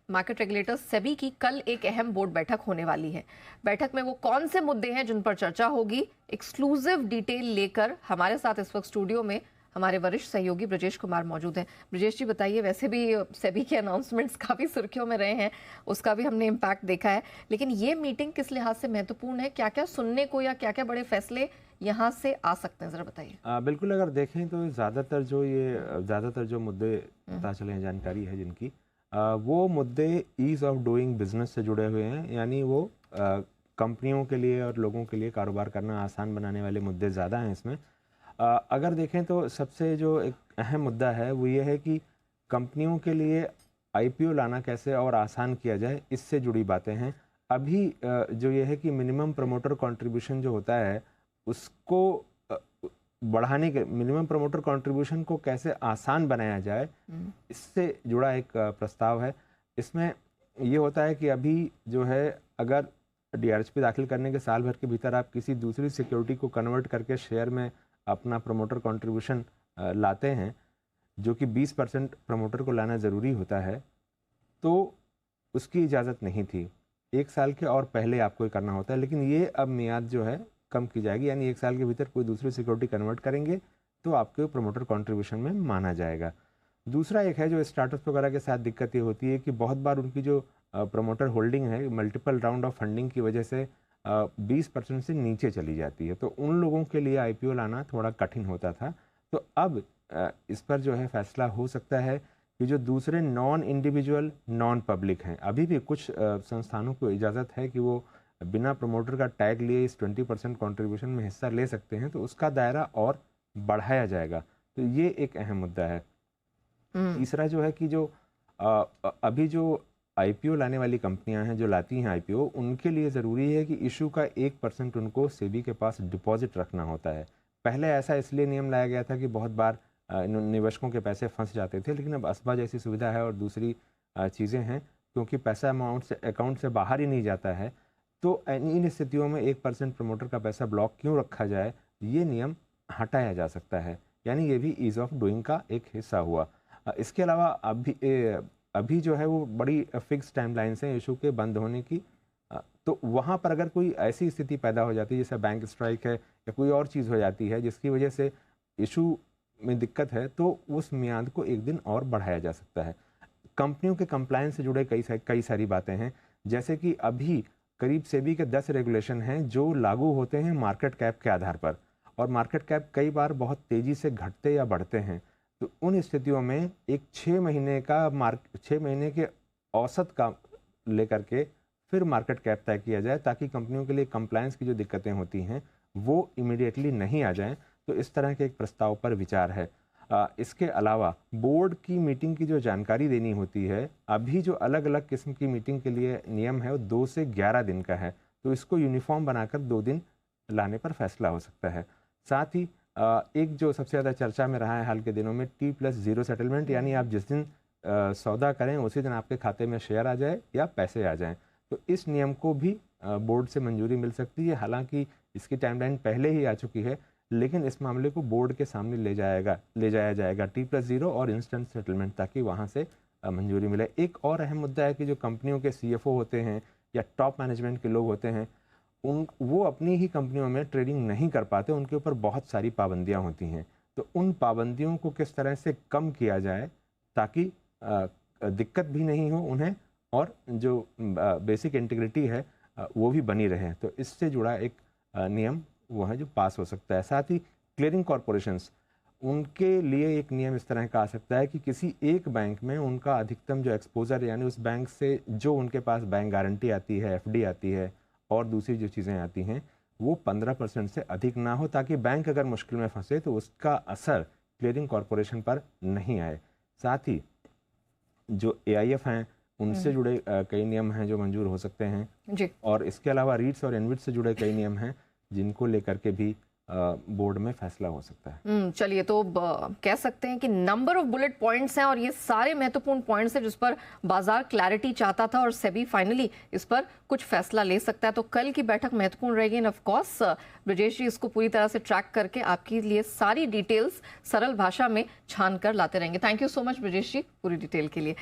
Market regulator SEBI की कल एक अहम बोर्ड बैठक होने वाली है। बैठक में वो कौन से मुद्दे हैं जिन पर चर्चा होगी, एक्सक्लूसिव डिटेल लेकर हमारे साथ इस वक्त स्टूडियो में हमारे वरिष्ठ सहयोगी ब्रजेश कुमार मौजूद हैं। ब्रजेश जी बताइए, वैसे भी सेबी के अनाउंसमेंट्स काफ़ी सुर्खियों में रहे हैं, उसका भी हमने इम्पैक्ट देखा है, लेकिन ये मीटिंग किस लिहाज से महत्वपूर्ण है, क्या क्या सुनने को या क्या क्या बड़े फैसले यहाँ से आ सकते हैं, ज़रा बताइए। बिल्कुल, अगर देखें तो ज़्यादातर जो मुद्दे पता चले हैं, जानकारी है जिनकी, वो मुद्दे ईज़ ऑफ डूइंग बिजनेस से जुड़े हुए हैं। यानी वो कंपनियों के लिए और लोगों के लिए कारोबार करना आसान बनाने वाले मुद्दे ज़्यादा हैं इसमें। अगर देखें तो सबसे जो एक अहम मुद्दा है वो ये है कि कंपनियों के लिए आईपीओ लाना कैसे और आसान किया जाए, इससे जुड़ी बातें हैं। अभी जो ये है कि मिनिमम प्रमोटर कंट्रीब्यूशन जो होता है उसको बढ़ाने के, मिनिमम प्रमोटर कंट्रीब्यूशन को कैसे आसान बनाया जाए, इससे जुड़ा एक प्रस्ताव है। इसमें ये होता है कि अभी जो है, अगर डीआरएचपी दाखिल करने के साल भर के भीतर आप किसी दूसरी सिक्योरिटी को कन्वर्ट करके शेयर में अपना प्रमोटर कंट्रीब्यूशन लाते हैं, जो कि 20% प्रमोटर को लाना ज़रूरी होता है, तो उसकी इजाज़त नहीं थी। 1 साल के और पहले आपको ये करना होता है, लेकिन ये अब मियाद जो है कम की जाएगी। यानी 1 साल के भीतर कोई दूसरी सिक्योरिटी कन्वर्ट करेंगे तो आपके प्रमोटर कंट्रीब्यूशन में माना जाएगा। दूसरा एक है जो स्टार्टअप्स वगैरह के साथ दिक्कत ये होती है कि बहुत बार उनकी जो प्रमोटर होल्डिंग है मल्टीपल राउंड ऑफ फंडिंग की वजह से 20% से नीचे चली जाती है, तो उन लोगों के लिए आईपीओ लाना थोड़ा कठिन होता था। तो अब इस पर जो है फैसला हो सकता है कि जो दूसरे नॉन इंडिविजुअल नॉन पब्लिक हैं, अभी भी कुछ संस्थानों को इजाज़त है कि वो बिना प्रमोटर का टैग लिए इस 20% कंट्रीब्यूशन में हिस्सा ले सकते हैं, तो उसका दायरा और बढ़ाया जाएगा। तो ये एक अहम मुद्दा है। तीसरा जो है कि जो अभी जो आईपीओ लाने वाली कंपनियां हैं, जो लाती हैं आईपीओ, उनके लिए ज़रूरी है कि इशू का 1% उनको सेबी के पास डिपॉजिट रखना होता है। पहले ऐसा इसलिए नियम लाया गया था कि बहुत बार निवेशकों के पैसे फंस जाते थे, लेकिन अब असबा जैसी सुविधा है और दूसरी चीज़ें हैं, क्योंकि पैसा अकाउंट से बाहर ही नहीं जाता है, तो इन स्थितियों में 1% प्रमोटर का पैसा ब्लॉक क्यों रखा जाए, ये नियम हटाया जा सकता है। यानी ये भी ईज़ ऑफ डूइंग का एक हिस्सा हुआ। इसके अलावा अभी जो है वो बड़ी फिक्स टाइमलाइंस हैं इशू के बंद होने की। तो वहाँ पर अगर कोई ऐसी स्थिति पैदा हो जाती है, जैसे बैंक स्ट्राइक है या कोई और चीज़ हो जाती है जिसकी वजह से इशू में दिक्कत है, तो उस मियाद को 1 दिन और बढ़ाया जा सकता है। कंपनियों के कंप्लायंस से जुड़े कई सारी बातें हैं, जैसे कि अभी करीब सेबी के 10 रेगुलेशन हैं जो लागू होते हैं मार्केट कैप के आधार पर, और मार्केट कैप कई बार बहुत तेज़ी से घटते या बढ़ते हैं। तो उन स्थितियों में एक 6 महीने के औसत का लेकर के फिर मार्केट कैप तय किया जाए, ताकि कंपनियों के लिए कंप्लायंस की जो दिक्कतें होती हैं वो इमीडिएटली नहीं आ जाएं। तो इस तरह के एक प्रस्ताव पर विचार है। इसके अलावा बोर्ड की मीटिंग की जो जानकारी देनी होती है, अभी जो अलग अलग किस्म की मीटिंग के लिए नियम है वो 2 से 11 दिन का है, तो इसको यूनिफॉर्म बनाकर 2 दिन लाने पर फैसला हो सकता है। साथ ही एक जो सबसे ज़्यादा चर्चा में रहा है हाल के दिनों में, T+0 सेटलमेंट, यानी आप जिस दिन सौदा करें उसी दिन आपके खाते में शेयर आ जाए या पैसे आ जाएं। तो इस नियम को भी बोर्ड से मंजूरी मिल सकती है। हालांकि इसकी टाइमलाइन पहले ही आ चुकी है, लेकिन इस मामले को बोर्ड के सामने ले जाया जाएगा T+0 और इंस्टेंट सेटलमेंट, ताकि वहाँ से मंजूरी मिले। एक और अहम मुद्दा है कि जो कंपनियों के CFO होते हैं या टॉप मैनेजमेंट के लोग होते हैं, वो अपनी ही कंपनियों में ट्रेडिंग नहीं कर पाते, उनके ऊपर बहुत सारी पाबंदियां होती हैं। तो उन पाबंदियों को किस तरह से कम किया जाए ताकि दिक्कत भी नहीं हो उन्हें, और जो बेसिक इंटीग्रिटी है वो भी बनी रहे। तो इससे जुड़ा एक नियम वो है जो पास हो सकता है। साथ ही क्लियरिंग कॉरपोरेशंस, उनके लिए एक नियम इस तरह का आ सकता है कि किसी एक बैंक में उनका अधिकतम जो एक्सपोजर, यानी उस बैंक से जो उनके पास बैंक गारंटी आती है, FD आती है और दूसरी जो चीज़ें आती हैं, वो 15% से अधिक ना हो, ताकि बैंक अगर मुश्किल में फंसे तो उसका असर क्लियरिंग कॉरपोरेशन पर नहीं आए। साथ ही जो AIF हैं उनसे जुड़े कई नियम हैं जो मंजूर हो सकते हैं जी। और इसके अलावा रीट्स और इनविट्स से जुड़े कई नियम हैं जिनको लेकर के भी बोर्ड में फैसला हो सकता है। चलिए, तो कह सकते हैं कि नंबर ऑफ बुलेट पॉइंट्स हैं और ये सारे महत्वपूर्ण पॉइंट्स हैं जिस पर बाजार क्लैरिटी चाहता था और सेबी फाइनली इस पर कुछ फैसला ले सकता है। तो कल की बैठक महत्वपूर्ण रहेगी एंड ऑफ कोर्स ब्रजेश जी इसको पूरी तरह से ट्रैक करके आपके लिए सारी डिटेल्स सरल भाषा में छान कर लाते रहेंगे। Thank you so much Brajesh ji पूरी डिटेल के लिए।